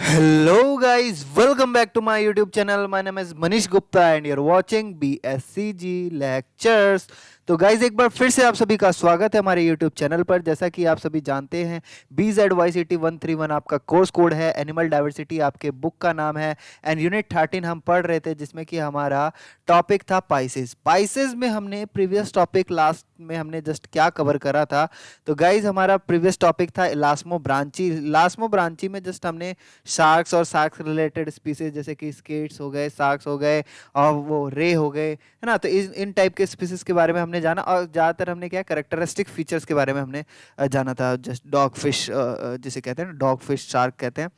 Hello guys, welcome back to my YouTube channel. My name is Manish Gupta and you're watching BSCG Lectures. तो guys एक बार फिर से आप सभी का स्वागत है हमारे YouTube चैनल पर। जैसा कि आप सभी जानते हैं BZYCT131 आपका कोर्स कोड है, एनिमल डाइवर्सिटी आपके बुक का नाम है एंड यूनिट 13 हम पढ़ रहे थे जिसमें कि हमारा टॉपिक था पाइसेस। पाइसेस में हमने प्रीवियस टॉपिक लास्ट में हमने जस्ट क्या कवर करा था, तो गाइज हमारा प्रीवियस टॉपिक था इलास्मो ब्रांची। इलास्मो ब्रांची में जस्ट हमने शार्क्स और शार्क्स रिलेटेड स्पीसीज जैसे कि स्केट्स हो गए, शार्क्स हो गए और वो रे हो गए, है ना। तो इन टाइप के स्पीसीज के बारे में हमने जाना और ज़्यादातर हमने क्या कैरेक्टरिस्टिक फीचर्स के बारे में हमने जाना था। जस्ट डॉग फिश जिसे कहते हैं, डॉग फिश शार्क कहते हैं,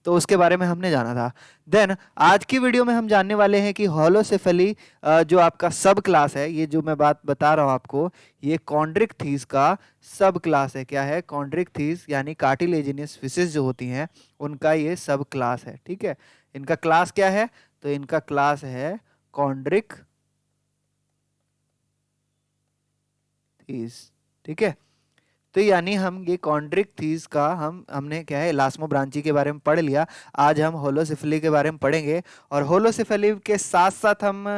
तो उसके बारे में हमने जाना था। देन आज की वीडियो में हम जानने वाले हैं कि होलोसेफेली जो आपका सब क्लास है, ये जो मैं बात बता रहा हूँ आपको, ये कॉन्ड्रिक्थीज का सब क्लास है। क्या है? कॉन्ड्रिक्थीज यानी कार्टिलेजिनियस फिशेस जो होती हैं उनका ये सब क्लास है। ठीक है, इनका क्लास क्या है? तो इनका क्लास है कॉन्ड्रिक्थीज। ठीक है, तो यानी हम ये कॉन्ड्रिक्थीज का हमने क्या है इलास्मो ब्रांची के बारे में पढ़ लिया। आज हम होलोसिफेली के बारे में पढ़ेंगे और होलोसिफेली के साथ साथ हम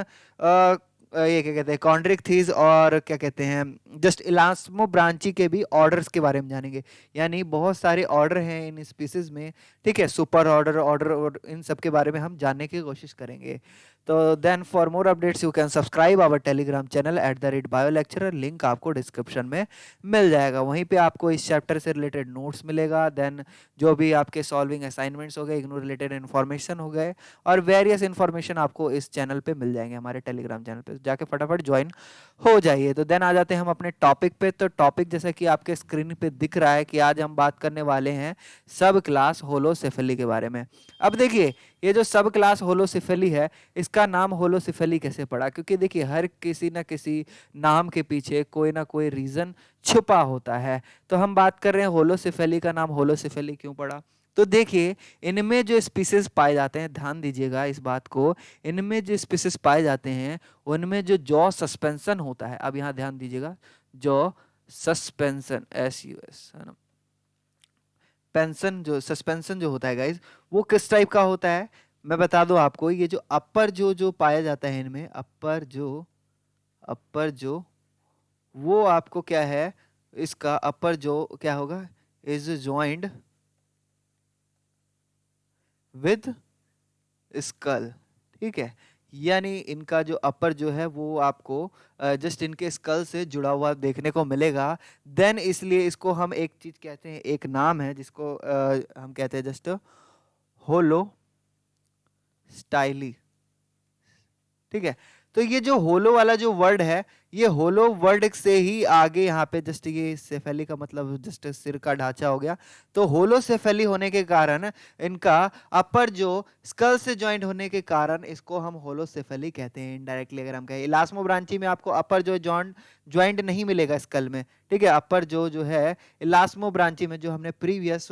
ये क्या कहते हैं कॉन्ड्रिक्थीज और क्या कहते हैं जस्ट इलास्मो ब्रांची के भी ऑर्डर्स के बारे में जानेंगे। यानी बहुत सारे ऑर्डर हैं इन स्पीसीज में। ठीक है, सुपर ऑर्डर, ऑर्डर और इन सब के बारे में हम जानने की कोशिश करेंगे। तो then for more updates you can subscribe our Telegram channel @BioLecturer। Link आपको डिस्क्रिप्शन में मिल जाएगा। वहीं पे आपको इस चैप्टर से रिलेटेड नोट्स मिलेगा। देन जो भी आपके सॉल्विंग असाइनमेंट्स हो गए, इग्नू रिलेटेड इन्फॉर्मेशन हो गए और वेरियस इन्फॉर्मेशन आपको इस चैनल पे मिल जाएंगे, हमारे टेलीग्राम चैनल पे जाके फटाफट ज्वाइन हो जाइए। तो देन आ जाते हैं हम अपने टॉपिक पे। तो टॉपिक जैसा कि आपके स्क्रीन पे दिख रहा है कि आज हम बात करने वाले हैं सब क्लास होलोसेफेली के बारे में। अब देखिए, ये जो सब क्लास होलोसेफेली है, इसका नाम होलोसेफेली कैसे पड़ा? क्योंकि देखिए हर किसी ना किसी नाम के पीछे कोई ना कोई रीजन छुपा होता है। तो हम बात कर रहे हैं होलोसेफेली का नाम होलोसेफेली क्यों पड़ा। तो देखिए इनमें जो स्पीसीज पाए जाते हैं, ध्यान दीजिएगा इस बात को, इनमें जो स्पीसीज पाए जाते हैं उनमें जो जॉ सस्पेंशन होता है, अब यहाँ ध्यान दीजिएगा, जॉ सस्पेंशन SUS है ना, पेंशन जो सस्पेंशन जो होता है गाइज, वो किस टाइप का होता है मैं बता दूं आपको। ये जो अपर जो जो पाया जाता है इनमें, अपर जो वो आपको क्या है, इसका अपर जो क्या होगा, इज ज्वाइंड विद स्कल। ठीक है, यानी इनका जो अपर जो है वो आपको जस्ट इनके स्कल से जुड़ा हुआ देखने को मिलेगा। देन इसलिए इसको हम एक चीज कहते हैं, एक नाम है जिसको हम कहते हैं जस्ट होलो स्टाइली। ठीक है, तो ये जो होलो वाला जो वर्ड है, ये होलो वर्ड से ही आगे यहाँ पे जस्ट ये सेफेली का मतलब जस्ट सिर का ढांचा हो गया। तो होलो सेफेली होने के कारण इनका अपर जो स्कल से ज्वाइंट होने के कारण इसको हम होलो सेफेली कहते हैं इनडायरेक्टली। अगर हम कहें इलास्मो ब्रांची में आपको अपर जो ज्वाइंट नहीं मिलेगा स्कल में। ठीक है, अपर जो है इलास्मो ब्रांची में जो हमने प्रीवियस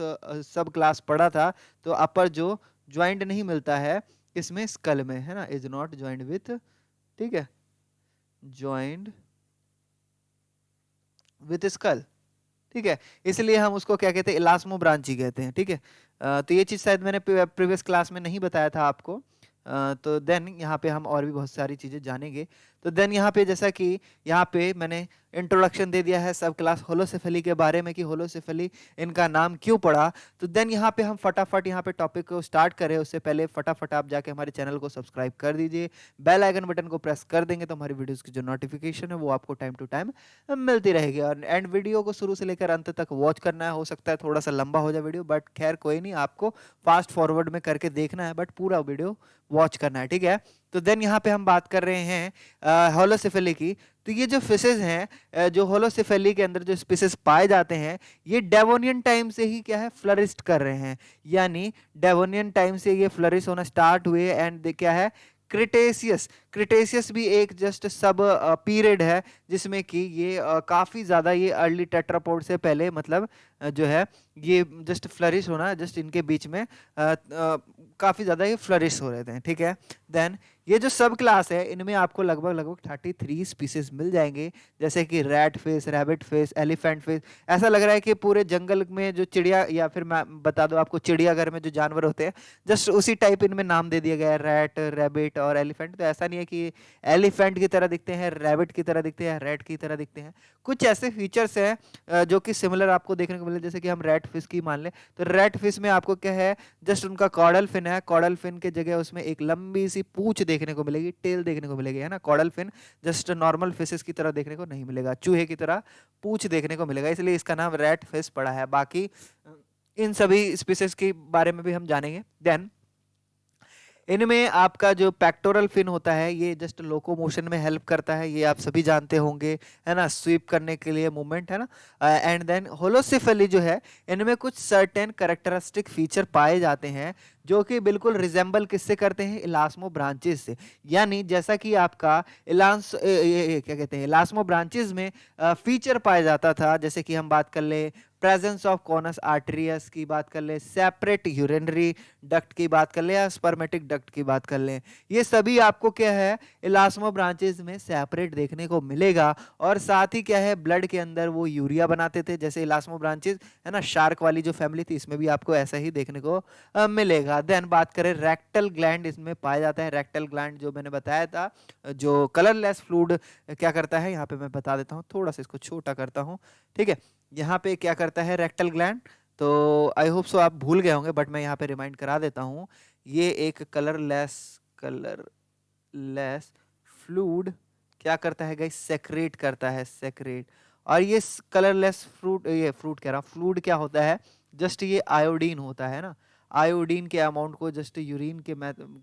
सब क्लास पढ़ा था, तो अपर जो ज्वाइंट नहीं मिलता है इसमें स्कल में, है ना, इज नॉट ज्वाइंट विथ, ठीक है, ज्वाइंट विथ स्कल। ठीक है, इसलिए हम उसको क्या कहते हैं, इलास्मो ब्रांची कहते हैं। ठीक है, तो ये चीज शायद मैंने प्रीवियस क्लास में नहीं बताया था आपको। तो देन यहाँ पे हम और भी बहुत सारी चीजें जानेंगे। तो देन यहाँ पे जैसा कि यहाँ पे मैंने इंट्रोडक्शन दे दिया है सब क्लास होलोसेफेली के बारे में कि होलोसेफेली इनका नाम क्यों पड़ा। तो देन यहाँ पे हम फटाफट यहाँ पे टॉपिक को स्टार्ट करें उससे पहले फटाफट आप जाके हमारे चैनल को सब्सक्राइब कर दीजिए, बेल आइकन बटन को प्रेस कर देंगे तो हमारी वीडियोस की जो नोटिफिकेशन है वो आपको टाइम टू टाइम मिलती रहेगी। और एंड वीडियो को शुरू से लेकर अंत तक वॉच करना है। हो सकता है थोड़ा सा लंबा हो जाए वीडियो, बट खैर कोई नहीं, आपको फास्ट फॉरवर्ड में करके देखना है, बट पूरा वीडियो वॉच करना है। ठीक है, तो देन यहाँ पे हम बात कर रहे हैं होलोसेफेली की। तो ये जो फिशेज हैं जो होलोसेफेली के अंदर जो स्पीसीज पाए जाते हैं, ये डेवोनियन टाइम से ही क्या है फ्लरिश कर रहे हैं। यानी डेवोनियन टाइम से ये फ्लरिश होना स्टार्ट हुए एंड क्या है क्रिटेशियस। क्रिटेशियस भी एक जस्ट सब पीरियड है जिसमें कि ये काफी ज्यादा ये अर्ली टेट्रापोड से पहले मतलब जो है ये जस्ट फ्लरिश होना जस्ट इनके बीच में काफी ज्यादा ये फ्लरिश हो रहे थे। ठीक है, देन ये जो सब क्लास है इनमें आपको लगभग लगभग 33 स्पीसीज मिल जाएंगे, जैसे कि rat fish, rabbit fish, elephant fish. ऐसा लग रहा है कि पूरे जंगल में जो चिड़िया, या फिर मैं बता दूं आपको चिड़ियाघर में जो जानवर होते हैं जस्ट उसी टाइप इनमें नाम दे दिया गया है, रैट, रैबिट और एलिफेंट। तो ऐसा नहीं है कि एलिफेंट की तरह दिखते हैं, रैबिट की तरह दिखते हैं, रैट की तरह दिखते हैं। कुछ ऐसे फीचर्स हैं जो कि सिमिलर आपको देखने को मिले, जैसे कि हम रैट फिश की मान लें तो रैट फिश में आपको क्या है, जस्ट उनका कॉर्डल फिन है, कॉर्डल फिन के जगह उसमें एक लंबी सी पूंछ देखने को मिलेगी, टेल देखने को मिलेगी, है ना। Caudal fin just normal fishes की तरह देखने को नहीं मिलेगा, चूहे की तरह पूंछ देखने को मिलेगा, इसलिए इसका नाम रैट फिश पड़ा है। बाकी इन सभी स्पीसीज के बारे में भी हम जानेंगे। देन इनमें आपका जो पेक्टोरल फिन होता है ये जस्ट लोकोमोशन में हेल्प करता है, ये आप सभी जानते होंगे, है ना, स्वीप करने के लिए मूवमेंट, है ना। एंड देन होलोसिफेली जो है इनमें कुछ सर्टेन कैरेक्टरिस्टिक फीचर पाए जाते हैं जो कि बिल्कुल रिजेंबल किससे करते हैं, इलास्मो ब्रांचेस से। यानी जैसा कि आपका क्या कहते हैं, इलास्मो ब्रांचेस में फीचर पाया जाता था, जैसे कि हम बात कर ले प्रेजेंस ऑफ कॉनस आर्टेरियस की बात कर ले, सेपरेट यूरिनरी डक्ट की बात कर ले, या स्पर्मेटिक डक्ट की बात कर ले, ये सभी आपको क्या है इलास्मो ब्रांचेस में सेपरेट देखने को मिलेगा। और साथ ही क्या है ब्लड के अंदर वो यूरिया बनाते थे, जैसे इलास्मो ब्रांचेस, है ना, शार्क वाली जो फैमिली थी इसमें भी आपको ऐसा ही देखने को मिलेगा। देन बात करें रेक्टल ग्लैंड, इसमें पाया जाता है रेक्टल ग्लैंड, जो मैंने बताया था, जो कलरलेस फ्लूइड क्या करता है, यहाँ पे मैं बता देता हूँ, थोड़ा सा इसको छोटा करता हूँ, ठीक है। यहाँ पे क्या करता है रेक्टल ग्लैंड, तो आई होप सो आप भूल गए होंगे बट मैं यहाँ पे रिमाइंड करा देता हूँ। ये एक कलरलेस फ्लूइड क्या करता है गाइस, सेक्रेट करता है, सेक्रेट। और ये कलरलेस फ्रूट कह रहा हूँ, फ्लूइड क्या होता है, जस्ट ये आयोडीन होता है ना, आयोडीन के अमाउंट को जस्ट यूरिन के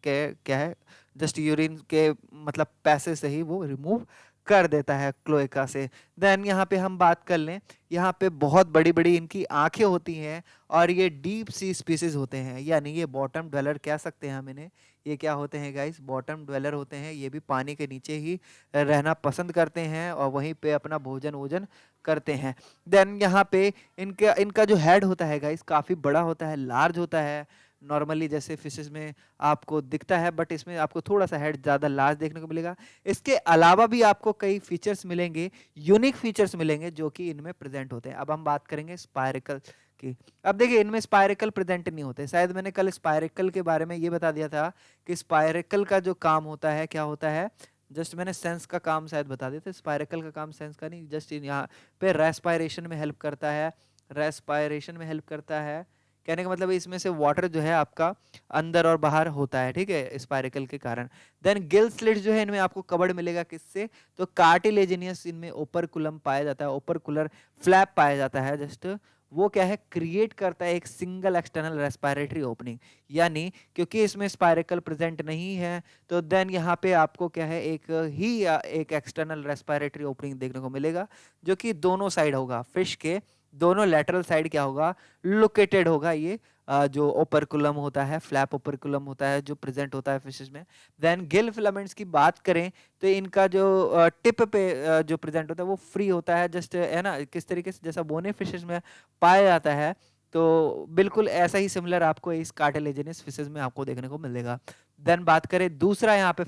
क्या है, जस्ट यूरिन के मतलब पैसे से ही वो रिमूव कर देता है क्लोएका से। देन यहाँ पे हम बात कर लें, यहाँ पे बहुत बड़ी बड़ी इनकी आंखें होती हैं और ये डीप सी स्पीसीज होते हैं, यानी ये बॉटम ड्वेलर कह सकते हैं हम इन्हें। ये क्या होते हैं गाइस, बॉटम ड्वेलर होते हैं, ये भी पानी के नीचे ही रहना पसंद करते हैं और वहीं पे अपना भोजन वोजन करते हैं। देन यहाँ पे इनका इनका जो हेड होता है गाइस काफी बड़ा होता है, लार्ज होता है। नॉर्मली जैसे फिशेस में आपको दिखता है बट इसमें आपको थोड़ा सा हेड ज्यादा लार्ज देखने को मिलेगा। इसके अलावा भी आपको कई फीचर्स मिलेंगे, यूनिक फीचर्स मिलेंगे जो कि इनमें प्रेजेंट होते हैं। अब हम बात करेंगे स्पायरिकल की। अब देखिए इनमें स्पायरिकल प्रेजेंट नहीं होते, शायद मैंने कल स्पायरिकल के बारे में ये बता दिया था कि स्पायरिकल का जो काम होता है क्या होता है, जस्ट मैंने सेंस का काम शायद बता दिया था। स्पायरिकल का काम सेंस का नहीं, जस्ट यहाँ पे रेस्पायरेशन में हेल्प करता है, रेस्पायरेशन में हेल्प करता है। कहने का मतलब इसमें से वाटर जो है आपका अंदर और बाहर होता है, ठीक है, स्पायरिकल के कारण। देन गिल स्लिट्स जो है इनमें आपको कवर्ड मिलेगा किससे, तो कार्टिलेजिनियस इनमें ओपरकुलम पाया जाता है, ओपरकुलर फ्लैप पाया जाता है। जस्ट वो क्या है क्रिएट करता है एक सिंगल एक्सटर्नल रेस्पिरेटरी ओपनिंग, यानी क्योंकि इसमें स्पायरिकल प्रेजेंट नहीं है तो देन यहाँ पे आपको क्या है एक एक्सटर्नल रेस्पिरेटरी ओपनिंग देखने को मिलेगा, जो कि दोनों साइड होगा, फिश के दोनों लेटरल साइड क्या होगा, लोकेटेड होगा। ये जो ओपरकुलम होता है, फ्लैप ओपरकुलम होता है जो प्रेजेंट होता है फिशेस में। देन गिल फिलामेंट्स की बात करें तो इनका जो टिप पे जो प्रेजेंट होता है वो फ्री होता है, जस्ट है ना, किस तरीके से जैसा बोने फिशेस में पाया जाता है, तो बिल्कुल ऐसा ही सिमिलर आपको इस कार्टिलेजिनस फिशेस में आपको देखने को मिलेगा। देन बात करें दूसरा यहाँ पे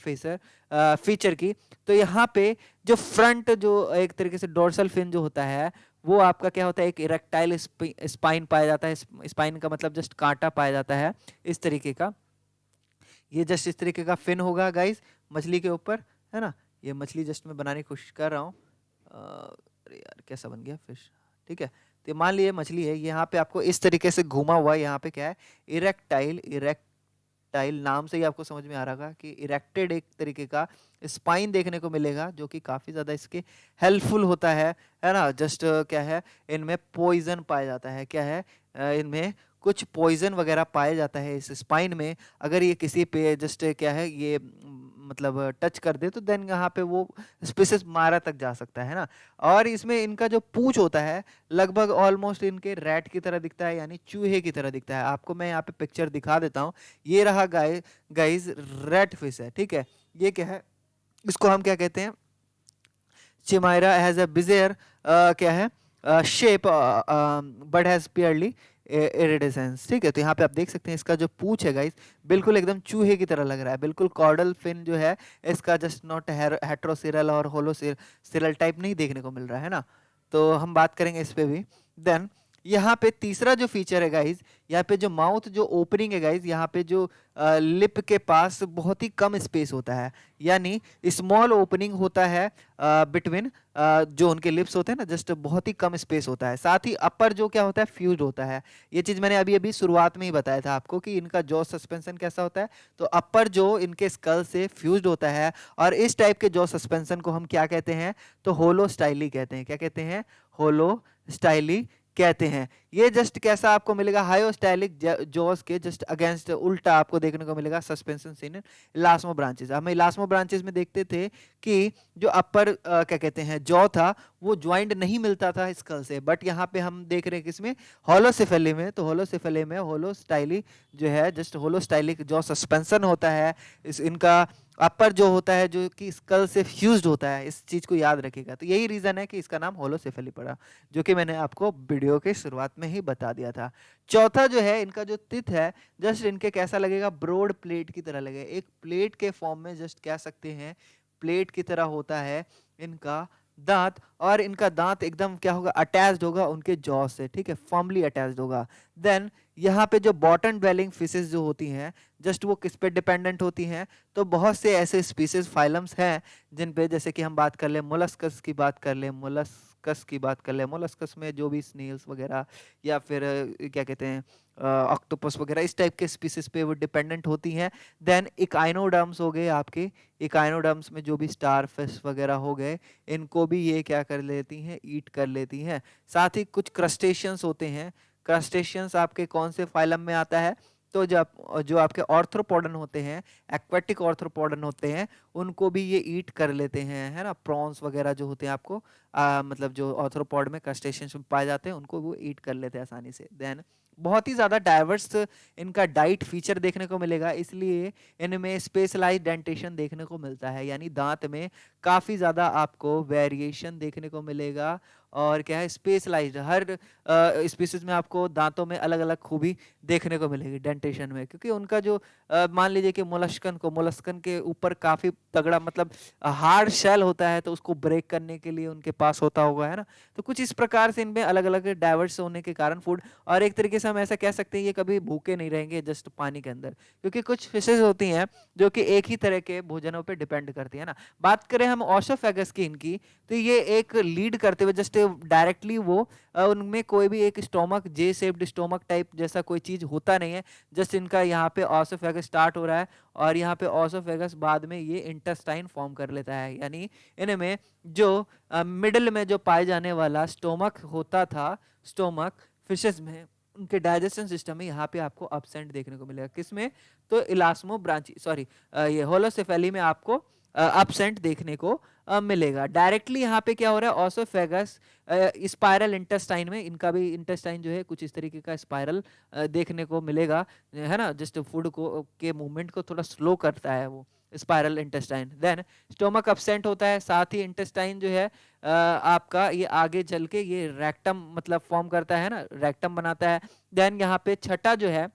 फीचर की, तो यहाँ पे जो फ्रंट जो एक तरीके से डोर्सल फिन जो होता है वो आपका क्या होता है, एक इरेक्टाइल स्पाइन पाया जाता है। स्पाइन का मतलब जस्ट कांटा पाया जाता है इस तरीके का, ये जस्ट इस तरीके का फिन होगा गाइस मछली के ऊपर, है ना। ये मछली जस्ट मैं बनाने की कोशिश कर रहा हूँ, अरे यार कैसा बन गया फिश, ठीक है। तो मान लीजिए मछली है, यहाँ पे आपको इस तरीके से घुमा हुआ, यहाँ पे क्या है इरेक्टाइल नाम से ही आपको समझ में आ रहा होगा कि इरेक्टेड एक तरीके का स्पाइन देखने को मिलेगा, जो कि काफी ज्यादा इसके हेल्पफुल होता है ना। जस्ट क्या है इनमें पॉइजन पाया जाता है, क्या है इनमें कुछ पॉइजन वगैरह पाया जाता है इस स्पाइन में। अगर ये किसी पे जस्ट क्या है ये मतलब टच कर दे तो देन यहाँ पे वो स्पीसीज मारा तक जा सकता है ना। और इसमें इनका जो पूंछ होता है लगभग ऑलमोस्ट इनके रैट की तरह दिखता है, यानी चूहे की तरह दिखता है। आपको मैं यहाँ पे पिक्चर दिखा देता हूँ, ये रहा गाइस रैट फिश है, ठीक है। ये क्या है, इसको हम क्या कहते हैं, चिमायरा हैज अ बिजेयर क्या है शेप बट हैज पियरली इरिडेसेंस, ठीक है। तो यहाँ पे आप देख सकते हैं इसका जो पूंछ है गाइस बिल्कुल एकदम चूहे की तरह लग रहा है, बिल्कुल कॉर्डल फिन जो है इसका जस्ट नॉट हेट्रोसिरल और होलोसिरल टाइप नहीं देखने को मिल रहा है ना। तो हम बात करेंगे इस पे भी। देन यहाँ पे तीसरा जो फीचर है गाइज, यहाँ पे जो माउथ जो ओपनिंग है गाइज, यहाँ पे जो लिप के पास बहुत ही कम स्पेस होता है, यानी स्मॉल ओपनिंग होता है बिटवीन जो उनके लिप्स होते हैं ना, जस्ट बहुत ही कम स्पेस होता है। साथ ही अपर जो क्या होता है फ्यूज होता है। ये चीज मैंने अभी अभी शुरुआत में ही बताया था आपको कि इनका जॉ सस्पेंशन कैसा होता है। तो अपर जो इनके स्कल से फ्यूज्ड होता है, और इस टाइप के जॉ सस्पेंशन को हम क्या कहते हैं, तो होलो स्टाइली कहते हैं। क्या कहते हैं, होलो स्टाइली कहते हैं। ये जस्ट कैसा आपको मिलेगा, हायोस्टाइलिक जॉस के जस्ट अगेंस्ट उल्टा आपको देखने को मिलेगा सस्पेंशन इन इलास्मो ब्रांचेस। हम इलास्मो ब्रांचेस में देखते थे कि जो अपर क्या कहते हैं जॉ था वो ज्वाइंट नहीं मिलता था स्कल से, बट यहाँ पे हम देख रहे हैं किसमें, होलोसिफेली में। तो होलोसिफेली में होलोस्टाइली जो है जस्ट होलोस्टाइलिक जॉ सस्पेंशन होता है। इनका अपर जो होता है जो कि स्कल से फ्यूज्ड होता है, इस चीज को याद रखिएगा। तो यही रीजन है कि इसका नाम होलोसेफेली पड़ा, जो कि मैंने आपको वीडियो के शुरुआत में ही बता दिया था। चौथा जो है इनका जो तित है जस्ट इनके कैसा लगेगा, ब्रॉड प्लेट की तरह लगेगा, एक प्लेट के फॉर्म में जस्ट कह सकते हैं प्लेट की तरह होता है इनका दांत। और इनका दांत एकदम क्या होगा, अटैच्ड होगा उनके जॉ से, ठीक है, फर्मली अटैच्ड होगा। देन यहाँ पे जो बॉटम ड्वेलिंग फिशेस जो होती हैं जस्ट वो किस पे डिपेंडेंट होती हैं, तो बहुत से ऐसे स्पीसीज फाइलम्स हैं जिन पे, जैसे कि हम बात कर ले मोलस्कस की बात कर ले, मोलस्कस की बात कर ले, मोलस्कस में जो भी स्नेल्स वगैरह या फिर क्या कहते हैं ऑक्टोपस वगैरह, इस टाइप के स्पीसीज पे वो डिपेंडेंट होती हैं। देन इकाइनोडर्म्स हो गए आपके, इकाइनोडर्म्स में जो भी स्टार फिश वगैरह हो गए, इनको भी ये क्या कर लेती हैं, ईट कर लेती हैं। साथ ही कुछ क्रस्टेशियंस होते हैं, क्रस्टेशियंस आपके कौन से फाइलम में आता है, तो जो आपके ऑर्थ्रोपोडन होते हैं, एक्वेटिक ऑर्थ्रोपोडन होते हैं, उनको भी ये ईट कर लेते हैं, है ना। प्रॉन्स वगैरह जो होते हैं आपको मतलब जो ऑर्थ्रोपोड में क्रस्टेशियंस में पाए जाते हैं उनको वो ईट कर लेते हैं आसानी से। देन बहुत ही ज़्यादा डाइवर्स इनका डाइट फीचर देखने को मिलेगा, इसलिए इनमें स्पेशलाइज्ड डेंटेशन देखने को मिलता है, यानी दांत में काफ़ी ज़्यादा आपको वेरिएशन देखने को मिलेगा। और क्या है, स्पेशलाइज्ड, हर स्पीसीज में आपको दांतों में अलग अलग खूबी देखने को मिलेगी डेंटेशन में, क्योंकि उनका जो मान लीजिए कि मोलस्कन के ऊपर काफ़ी तगड़ा मतलब हार्ड शेल होता है, तो उसको ब्रेक करने के लिए उनके पास होता होगा, है ना। तो कुछ इस प्रकार से इनमें अलग अलग डाइवर्स होने के कारण फूड, और एक तरीके से हम ऐसा कह सकते हैं ये कभी भूखे नहीं रहेंगे जस्ट पानी के अंदर, क्योंकि कुछ फिशेज होती हैं जो कि एक ही तरह के भोजनों पे डिपेंड करती है ना। बात करें हम ऑसोफेगस की इनकी, तो ये एक लीड करते हुए जस्ट डायरेक्टली वो उनमें कोई भी एक स्टोमक, जे शेप्ड स्टोमक टाइप जैसा कोई चीज होता नहीं है, जस्ट इनका यहाँ पे ऑसोफेगस स्टार्ट हो रहा है और यहाँ पे ऑसोफेगस बाद में ये इंटेस्टाइन फॉर्म कर लेता है, यानी इनमें जो मिडल में जो पाए जाने वाला स्टोमक होता था, स्टोमक फिशेस में, उनके डाइजेशन सिस्टम में यहाँ पे आपको अपसेंट देखने को मिलेगा। किसमें, तो इलास्मो ब्रांची सॉरी ये होलोसेफेली में आपको अपसेंट देखने को मिलेगा। डायरेक्टली यहाँ पे क्या हो रहा है, ऑसोफेगस स्पाइरल इंटेस्टाइन में, इनका भी इंटेस्टाइन जो है कुछ इस तरीके का स्पाइरल देखने को मिलेगा, है ना। जस्ट फूड को के मूवमेंट को थोड़ा स्लो करता है वो spiral intestine. Then stomach absent होता है, साथ ही इंटेस्टाइन जो है आपका ये आगे चल के ये रेक्टम मतलब फॉर्म करता है ना, रेक्टम बनाता है। देन यहाँ पे छठा जो है,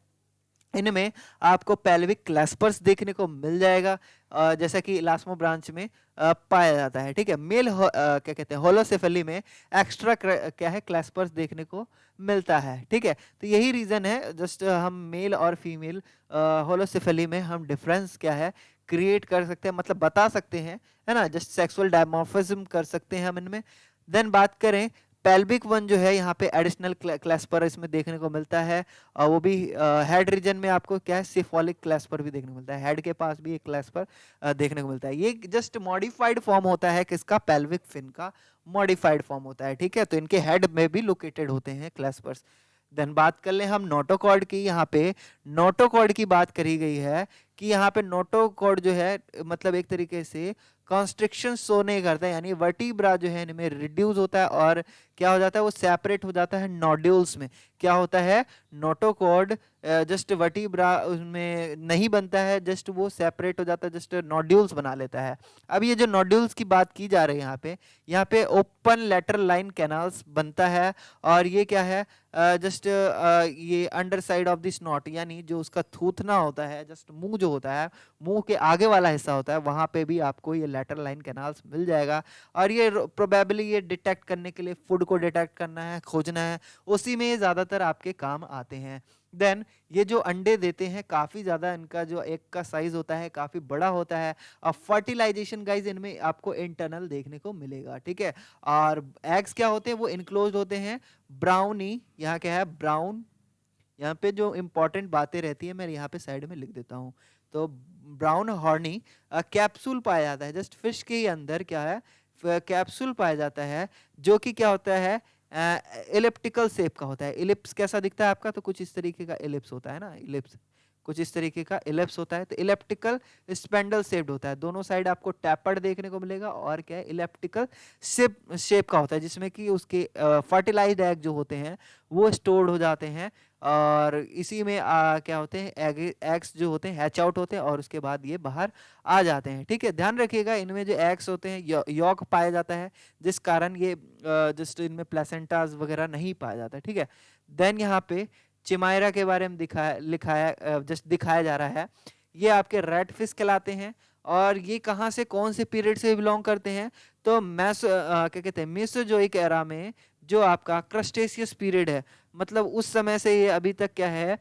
इनमें आपको पेल्विक क्लैस्पर्स देखने को मिल जाएगा, जैसा कि इलास्मो ब्रांच में पाया जाता है, ठीक है। क्या कहते हैं, होलोसेफेली में एक्स्ट्रा क्या है, क्लैस्पर्स देखने को मिलता है, ठीक है। तो यही रीजन है, जस्ट हम मेल और फीमेल होलोसेफेली में हम डिफरेंस क्या है क्रिएट कर सकते हैं, मतलब बता सकते हैं, है ना, जस्ट सेक्सुअल डायमॉर्फिज्म कर सकते हैं हम इनमें। देन बात करें पेल्विक वन जो है, यहाँ पे एडिशनल क्लैस्पर इसमें देखने को मिलता है, और वो भी हेड रीजन में आपको क्या है, सिफोलिक क्लैस्पर भी देखने को मिलता है, हेड के पास भी एक क्लैस्पर देखने को मिलता है। ये जस्ट मॉडिफाइड फॉर्म होता है किसका, पेल्विक फिन का मॉडिफाइड फॉर्म होता है, ठीक है। तो इनके हेड में भी लोकेटेड होते हैं क्लैस्पर्स। देन बात कर ले हम नोटोकॉर्ड की, यहाँ पे नोटोकॉर्ड की बात करी गई है कि यहाँ पे नोटोकॉर्ड जो है मतलब एक तरीके से कॉन्स्ट्रिक्शन शो नहीं करता है, यानी वर्टिब्रा जो है इनमें रिड्यूस होता है और क्या हो जाता है, वो सेपरेट हो जाता है नोड्यूल्स में। क्या होता है, नोटोकॉर्ड जस्ट वर्टिब्रा उसमें नहीं बनता है, जस्ट वो सेपरेट हो जाता है, जस्ट नोड्यूल्स बना लेता है। अब ये जो नोड्यूल्स की बात की जा रही है यहाँ पे ओपन लेटरल लाइन कैनाल्स बनता है। और ये क्या है, जस्ट ये under side of the snout, यानी जो उसका थूथना होता है, जस्ट मुंह जो होता है, मुंह के आगे वाला हिस्सा होता है, वहां पे भी आपको ये लेटरल लाइन कैनाल्स मिल जाएगा। और ये प्रोबेबली ये डिटेक्ट करने के लिए, फूड को डिटेक्ट करना है, खोजना है, उसी में ये ज्यादातर आपके काम आते हैं। देन ये जो अंडे देते हैं, काफी ज्यादा इनका जो एग का साइज होता है काफी बड़ा होता है। और फर्टिलाइजेशन गाइज इनमें आपको इंटरनल देखने को मिलेगा, ठीक है। और एग्स क्या होते हैं, वो इनक्लोज होते हैं ब्राउनी, यहाँ क्या है ब्राउन। यहाँ पे जो इंपॉर्टेंट बातें रहती है मैं यहाँ पे साइड में लिख देता हूँ। तो ब्राउन हॉर्नी कैप्सूल पाया जाता है, जस्ट फिश के ही अंदर क्या है, कैप्सूल पाया जाता है, जो कि क्या होता है, इलिप्टिकल शेप का होता है। इलिप्स कैसा दिखता है आपका, तो कुछ इस तरीके का इलिप्स होता है ना, इलिप्स कुछ इस तरीके का इलिप्स होता है। तो इलेप्टिकल स्पेंडल शेप्ड होता है, दोनों साइड आपको टैपर्ड देखने को मिलेगा। और क्या है, इलेप्टिकल शेप का होता है, जिसमें कि उसके फर्टिलाइज्ड एग जो होते हैं वो स्टोर्ड हो जाते हैं। और इसी में क्या होते हैं, एग्स जो होते हैं हैच आउट होते हैं, और उसके बाद ये बाहर आ जाते हैं, ठीक है। ध्यान रखिएगा, इनमें जो एग्स होते हैं यॉक पाया जाता है, जिस कारण ये जस्ट इनमें प्लेसेंटास वगैरह नहीं पाया जाता, ठीक है। देन यहाँ पे चिमायरा के बारे में जस्ट दिखाया जा रहा है। ये आपके रेड फिश कहलाते हैं। और ये कहाँ से, कौन से पीरियड से बिलोंग करते हैं, तो क्या कहते हैं, मेसोजोइक एरा में जो आपका क्रस्टेशियस पीरियड है, मतलब उस समय से ये अभी तक क्या है,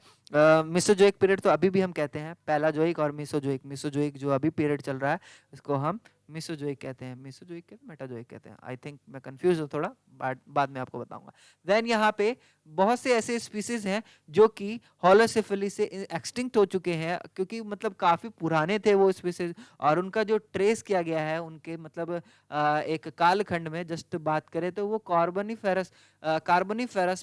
मेसोजोइक पीरियड तो अभी भी हम कहते हैं, पैलाजोइक और मेसोजोइक जो अभी पीरियड चल रहा है इसको हम मेसोजोइक कहते हैं, मेसोजोइक कहते हैं, मेटाजोइक कहते हैं। आई थिंक मैं कंफ्यूज हूँ थोड़ा, बाद में आपको बताऊंगा। देन यहाँ पे बहुत से ऐसे स्पीसीज हैं जो कि होलोसिफिली से एक्सटिंक्ट हो चुके हैं, क्योंकि मतलब काफी पुराने थे वो स्पीसीज, और उनका जो ट्रेस किया गया है उनके मतलब एक कालखंड में जस्ट बात करें तो वो कार्बोनिफेरस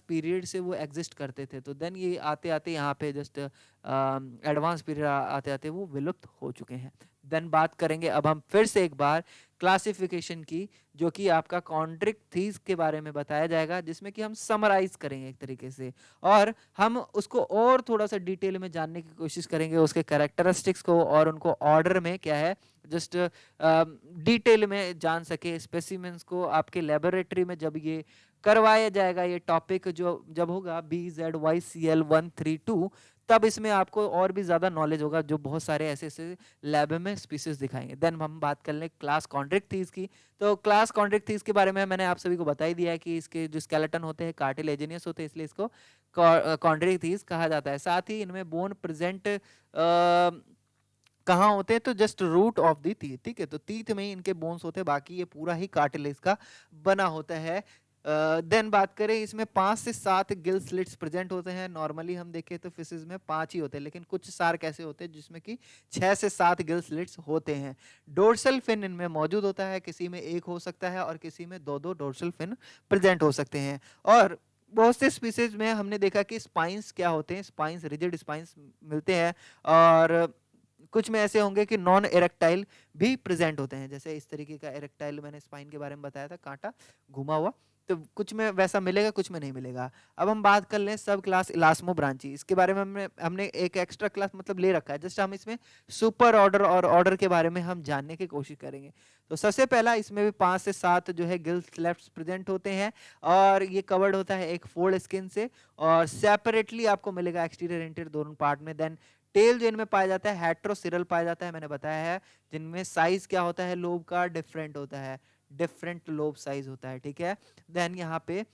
पीरियड से वो एग्जिस्ट करते थे। तो देन ये आते आते यहाँ पे जस्ट एडवांस पीरियड आते आते वो विलुप्त हो चुके हैं। देन बात करेंगे अब हम फिर से एक बार क्लासिफिकेशन की, जो कि आपका कॉन्ड्रिक्थीज के बारे में बताया जाएगा, जिसमें कि हम समराइज करेंगे एक तरीके से, और हम उसको और थोड़ा सा डिटेल में जानने की कोशिश करेंगे, उसके कैरेक्टरिस्टिक्स को, और उनको ऑर्डर में क्या है जस्ट डिटेल में जान सके। स्पेसिमेंस को आपके लेबोरेटरी में जब ये करवाया जाएगा, ये टॉपिक जो जब होगा BZYCL132, तब इसमें आपको और भी ज्यादा नॉलेज होगा, जो बहुत सारे ऐसे ऐसे लैब में स्पीसीज दिखाएंगे। देन हम बात कर लें क्लास कॉन्ड्रिक्थीज की। तो क्लास कॉन्ड्रिक्थीज के बारे में मैंने आप सभी को बता ही दिया है कि इसके जो स्केलेटन होते हैं कार्टिलेजिनियस होते हैं, इसलिए इसको कॉन्ड्रिक्थीज कहा जाता है। साथ ही इनमें बोन प्रेजेंट कहाँ होते हैं, तो just root of the teeth, ठीक है। तो टीथ में ही इनके बोन्स होते हैं, बाकी ये पूरा ही कार्टिलेज का बना होता है। देन बात करें, इसमें 5 से 7 गिल स्लिट्स प्रेजेंट होते हैं। नॉर्मली हम देखें तो फिशेज में 5 ही होते हैं, लेकिन कुछ शार्क ऐसे होते हैं जिसमें कि 6 से 7 गिल स्लिट्स होते हैं। डोर्सल फिन इनमें मौजूद होता है, किसी में एक हो सकता है और किसी में दो दो डोर्सल फिन प्रेजेंट हो सकते हैं। और बहुत से स्पीसीज में हमने देखा कि स्पाइंस क्या होते हैं, स्पाइंस रिजिड स्पाइंस मिलते हैं। और कुछ में ऐसे होंगे कि नॉन इरेक्टाइल भी प्रेजेंट होते हैं, जैसे इस तरीके का इरेक्टाइल मैंने स्पाइन के बारे में बताया था, कांटा घुमा हुआ, तो कुछ में वैसा मिलेगा, कुछ में नहीं मिलेगा। अब हम बात कर लें सब क्लास इलास्मो ब्रांची, इसके बारे में हमने एक एक्स्ट्रा क्लास मतलब ले रखा है, जस्ट हम इसमें सुपर ऑर्डर और ऑर्डर के बारे में हम जानने की कोशिश करेंगे। तो सबसे पहला, इसमें भी 5 से 7 जो है गिल स्लेट्स प्रेजेंट होते हैं, और ये कवर्ड होता है एक फोल्ड स्किन से, और सेपरेटली आपको मिलेगा एक्सटीरियर इंटीरियर दोनों पार्ट में। देन टेल जो इनमें पाया जाता है हेट्रोसिरल पाया जाता है, मैंने बताया है, जिनमें साइज क्या होता है लोब का डिफरेंट होता है, डिफरेंट लोब साइज होता है, ठीक है। देन यहाँ पे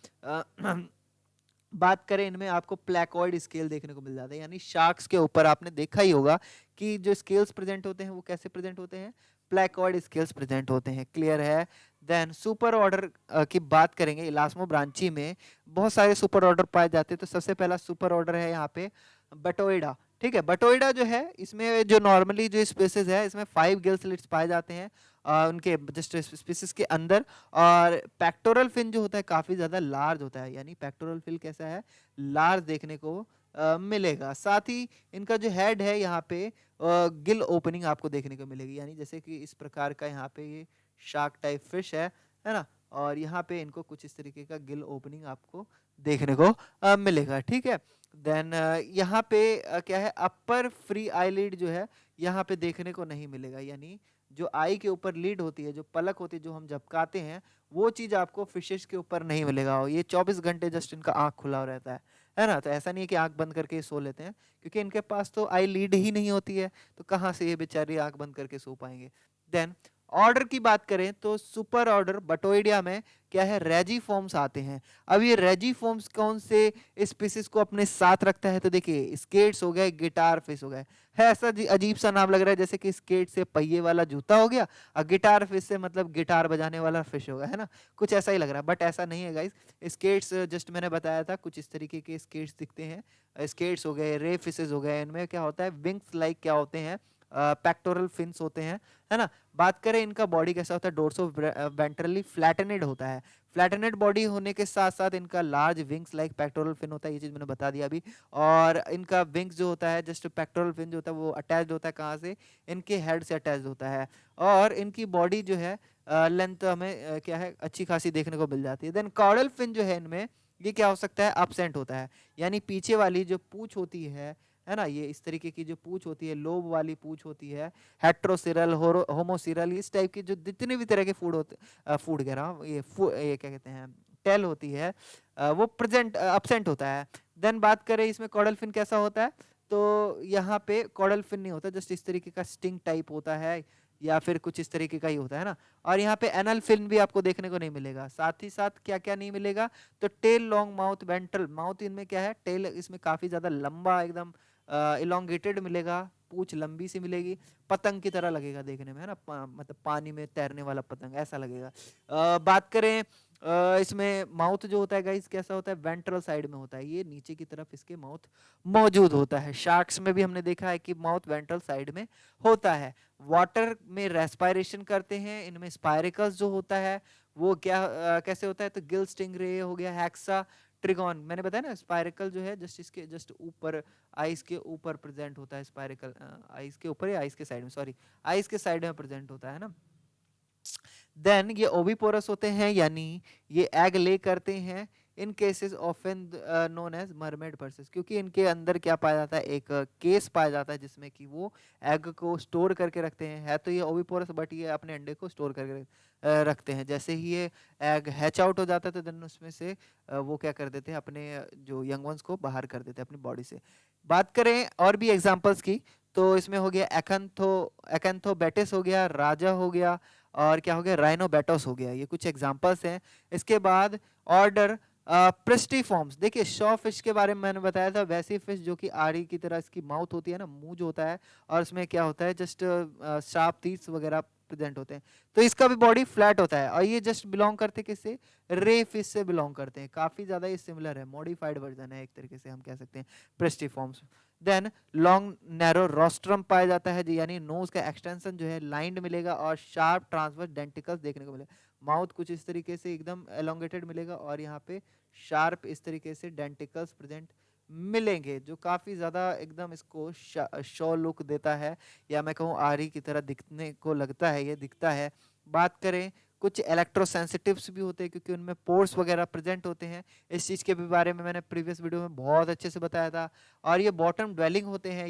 बात करें, इनमें आपको प्लेकॉइड स्केल देखने को मिल जाता है, यानी शार्क्स के ऊपर आपने देखा ही होगा कि जो स्केल्स प्रेजेंट होते हैं वो कैसे प्रेजेंट होते हैं, प्लेकॉइड स्केल्स प्रेजेंट होते हैं, क्लियर है। देन सुपर ऑर्डर की बात करेंगे, इलास्मो ब्रांची में बहुत सारे सुपर ऑर्डर पाए जाते हैं। तो सबसे पहला सुपर ऑर्डर है यहाँ पे बटोइडा, ठीक है। बटोइडा जो है, इसमें जो नॉर्मली जो स्पीसीज है, इसमें 5 गिल स्लिट्स पाए जाते हैं उनके जस्ट स्पीसीज के अंदर। और पेक्टोरल फिन जो होता है काफी ज्यादा लार्ज होता है, यानी पेक्टोरल फिन कैसा है, लार्ज देखने को मिलेगा। साथ ही इनका जो हेड है यहाँ पे गिल ओपनिंग आपको देखने को मिलेगी, यानी जैसे कि इस प्रकार का यहाँ पे ये शार्क टाइप फिश है ना, और यहाँ पे इनको कुछ इस तरीके का गिल ओपनिंग आपको देखने को मिलेगा, ठीक है। देन यहाँ पे क्या है, अपर फ्री आईलिड जो है यहाँ पे देखने को नहीं मिलेगा, यानी जो आई के ऊपर लीड होती है, जो पलक होती है, जो हम झपकाते हैं, वो चीज आपको फिशेस के ऊपर नहीं मिलेगा। और ये 24 घंटे जस्ट इनका आंख खुला रहता है ना। तो ऐसा नहीं है कि आंख बंद करके सो लेते हैं, क्योंकि इनके पास तो आई लीड ही नहीं होती है, तो कहाँ से ये बेचारी आंख बंद करके सो पाएंगे। देन ऑर्डर की बात करें तो सुपर ऑर्डर बटोइडिया में क्या है, रेजीफॉर्म्स आते हैं। अब ये रेजीफॉर्म्स कौन से स्पीसीज को अपने साथ रखता है, तो देखिए स्केट्स हो गए, गिटार फिश हो गए। है ऐसा अजीब सा नाम लग रहा है, जैसे कि स्केट से पहिए वाला जूता हो गया, और गिटार फिश से मतलब गिटार बजाने वाला फिश होगा, है ना। कुछ ऐसा ही लग रहा है, बट ऐसा नहीं है गाइस। स्केट्स जस्ट मैंने बताया था, कुछ इस तरीके के स्केट्स दिखते हैं। स्केट्स हो गए, रे फिशेज हो गए, इनमें क्या होता है, विंग्स लाइक क्या होते हैं, पेक्टोरल फिन्स होते हैं, है ना। बात करें इनका बॉडी कैसा होता है, डोर्सो वेंट्रली फ्लैटेनेड होता है। फ्लैटेनेड बॉडी होने के साथ साथ इनका large wings like pectoral fin होता है, ये चीज मैंने बता दिया अभी। और इनका विंग्स जो होता है, जस्ट पेक्टोरल फिन जो होता है वो अटैच्ड होता है कहाँ से, इनके हेड से अटैच्ड होता है। और इनकी बॉडी जो है लेंथ हमें क्या है, अच्छी खासी देखने को मिल जाती है। देन कॉर्डल फिन जो है इनमें, ये क्या हो सकता है, absent होता है, यानी पीछे वाली जो पूंछ होती है ना, ये इस तरीके की जो पूंछ होती है, लोब वाली पूंछ होती है, हेट्रोसिरल, होमोसिरल, इस टाइप की जो जितने भी तरह के फूड होते, फूड कह रहा हूँ, ये क्या कहते हैं, टेल होती है, वो प्रेजेंट absent होता है। देन बात करें इसमें कॉर्डल फिन कैसा होता है, तो यहाँ पे कॉर्डल फिन नहीं होता, जस्ट इस तरीके का स्टिंग टाइप होता है, या फिर कुछ इस तरीके का ही होता है ना। और यहाँ पे एनल फिन भी आपको देखने को नहीं मिलेगा। साथ ही साथ क्या क्या नहीं मिलेगा, तो tail long mouth, ventral mouth, इनमें क्या है, टेल इसमें काफी ज्यादा लंबा, एकदम इलोंगेटेड मिलेगा, पूंछ लंबी सी मिलेगी, पतंग की तरह लगेगा देखने में, है ना, मतलब पानी में तैरने वाला पतंग ऐसा लगेगा। बात करें इसमें माउथ जो होता है गाइस कैसा होता है, वेंट्रल साइड में होता है, ये नीचे की तरफ इसके माउथ मौजूद होता है। शार्क्स में भी हमने देखा है कि माउथ वेंट्रल साइड में होता है। वाटर में रेस्पायरेशन करते हैं, इनमें स्पायरिकल्स जो होता है वो क्या कैसे होता है, तो गिल स्टिंगरे हो गया, हेक्सा ट्रिगॉन, मैंने बताया ना, स्पायरिकल जो है जस्ट इसके जस्ट ऊपर, आइस के ऊपर प्रेजेंट होता है स्पायरिकल, आइस के ऊपर या आइस के साइड में, सॉरी आइस के साइड में प्रेजेंट होता है ना। देन ये ओविपोरस होते हैं, यानी ये एग ले करते हैं। इन cases often known as mermaid purses, क्योंकि इनके अंदर क्या पाया जाता है, एक केस पाया जाता है जिसमें कि वो एग को स्टोर करके रखते हैं। है तो ये ओविपोरस, बट ये अपने अंडे को स्टोर करके रखते हैं। जैसे ही ये एग हैच आउट हो जाता है तो देन उसमें से वो क्या कर देते हैं, अपने जो यंग वंस को बाहर कर देते हैं अपनी बॉडी से। बात करें और भी एग्जांपल्स की, तो इसमें हो गया एकैंथोबैटिस हो गया, राजा हो गया, और क्या हो गया, राइनोबैटोस हो गया। ये कुछ एग्जांपल्स हैं। इसके बाद ऑर्डर प्रिस्टिफॉर्म्स, देखिए शॉ फिश के बारे में मैंने बताया था, वैसी फिश जो कि आरी की तरह इसकी माउथ होती है ना, मुंह जो होता है, और उसमें क्या होता है, जस्ट शार्प टीथ वगैरह प्रेजेंट होते हैं। तो इसका भी बॉडी फ्लैट होता है, और ये जस्ट बिलोंग करते किससे, रे फिश से बिलोंग करते हैं। काफी ज्यादा ये सिमिलर है, मॉडिफाइड वर्जन है एक तरीके से हम कह सकते हैं प्रेस्टिफॉर्म्स। देन लॉन्ग नैरो रोस्ट्रम पाया जाता है जी, यानी नोज का एक्सटेंशन जो है लाइंड मिलेगा, और शार्प ट्रांसवर्स डेंटिकल्स देखने को मिलेगा। माउथ कुछ इस तरीके से एकदम एलोंगेटेड मिलेगा, और यहाँ पे शार्प इस तरीके से डेंटिकल्स प्रेजेंट मिलेंगे, जो काफी ज्यादा एकदम इसको शॉ लुक देता है, या मैं कहूँ आरी की तरह दिखने को लगता है, ये दिखता है। बात करें कुछ इलेक्ट्रोसेंसिटिव्स भी होते हैं, क्योंकि उनमें पोर्स वगैरह प्रेजेंट होते हैं। इस चीज के भी बारे में मैंने प्रीवियस वीडियो में बहुत अच्छे से बताया था। और ये बॉटम ड्वेलिंग होते हैं,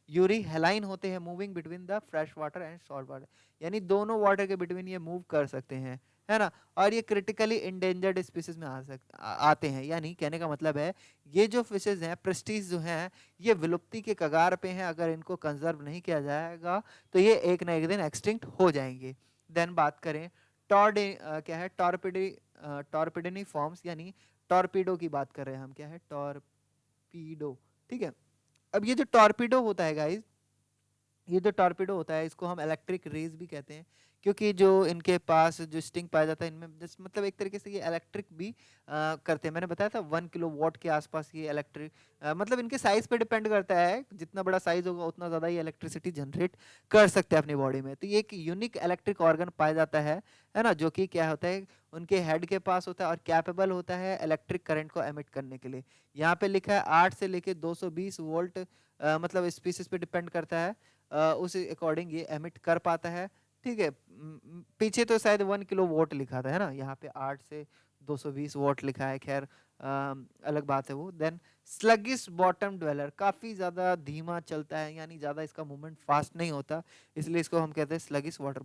यूरी हेलाइन होते हैं, moving between the fresh water and salt water, यानी दोनों वाटर के बिटवीन ये मूव कर सकते हैं, है ना। और ये क्रिटिकली इंडेंजर्ड स्पीसीज में आते हैं, यानी कहने का मतलब है ये जो फिशेज हैं, प्रेस्टीज जो हैं, ये विलुप्ति के कगार पे हैं। अगर इनको कंजर्व नहीं किया जाएगा तो ये एक ना एक दिन एक्सटिंक्ट हो जाएंगे। देन बात करें क्या है, टॉर्पिडनी फॉर्म्स, यानी टॉर्पीडो की बात कर रहे हैं हम, क्या है, टॉर्पीडो, ठीक है। अब ये जो टॉर्पीडो होता है गाइस, ये जो टॉर्पीडो होता है इसको हम इलेक्ट्रिक रेज भी कहते हैं, क्योंकि जो इनके पास जो स्टिंग पाया जाता है इनमें, जस्ट मतलब एक तरीके से ये इलेक्ट्रिक भी करते हैं। मैंने बताया था 1 किलोवाट के आसपास ये इलेक्ट्रिक, मतलब इनके साइज पे डिपेंड करता है, जितना बड़ा साइज होगा उतना ज़्यादा ये इलेक्ट्रिसिटी जनरेट कर सकते हैं अपनी बॉडी में। तो ये एक यूनिक इलेक्ट्रिक ऑर्गन पाया जाता है ना, जो कि क्या होता है, उनके हेड के पास होता है, और कैपेबल होता है इलेक्ट्रिक करंट को एमिट करने के लिए। यहाँ पे लिखा है 8 से लेके 220 वोल्ट, मतलब स्पीसीज पे डिपेंड करता है, उस अकॉर्डिंग ये एमिट कर पाता है, ठीक है। पीछे तो शायद 1 किलो वोट लिखा था, है ना, यहाँ पे 8 से 220 वॉट लिखा है, खैर अलग बात है वो। देन स्लगिश बॉटम ड्वेलर, काफी ज्यादा धीमा चलता है, यानी ज्यादा इसका मूवमेंट फास्ट नहीं होता, इसलिए इसको हम कहते हैं स्लगिश वाटर